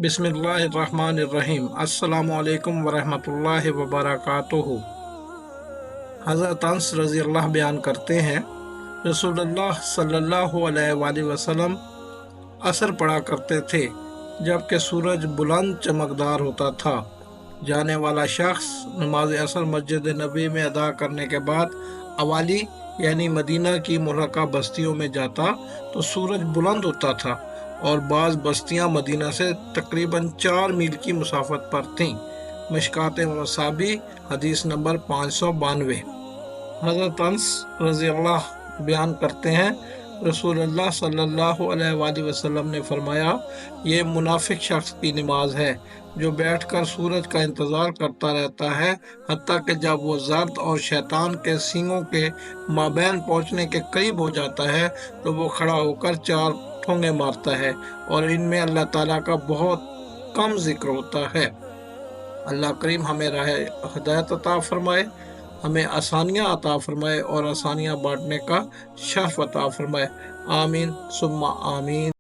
बिस्मिल्लाहिर्रहमानिर्रहीम। अस्सलामु अलैकुम वरहमतुल्लाहि वबरकातुहू। हज़रत अनस रज़ी अल्लाह बयान करते हैं, रसूलुल्लाह सल्लल्लाहु अलैहि वसल्लम असर पढ़ा करते थे जबकि सूरज बुलंद चमकदार होता था। जाने वाला शख्स नमाज असर मस्जिद नबी में अदा करने के बाद अवाली यानी मदीना की मुल्हका बस्तियों में जाता तो सूरज बुलंद होता था और बाज़ बस्तियां मदीना से तकरीबन 4 मील की मुसाफत पर थीं। मिशकात मसाबी हदीस नंबर 592। हज़रत अनस रज़ी अल्लाह बयान करते हैं, रसूलुल्लाह सल्लल्लाहु अलैहि वसल्लम ने फरमाया, ये मुनाफिक शख्स की नमाज है जो बैठकर सूरज का इंतज़ार करता रहता है हत्ता कि जब वो जर्द और शैतान के सींगों के माबैन पहुंचने के करीब हो जाता है तो वो खड़ा होकर 4 ठोंगे मारता है और इनमें अल्लाह ताला का बहुत कम जिक्र होता है। अल्लाह करीम हमें राह हिदायत अता फरमाए, हमें आसानियाँ अता फरमाए और आसानियाँ बांटने का शर्फ अता फरमाए। आमीन सुम्मा आमीन।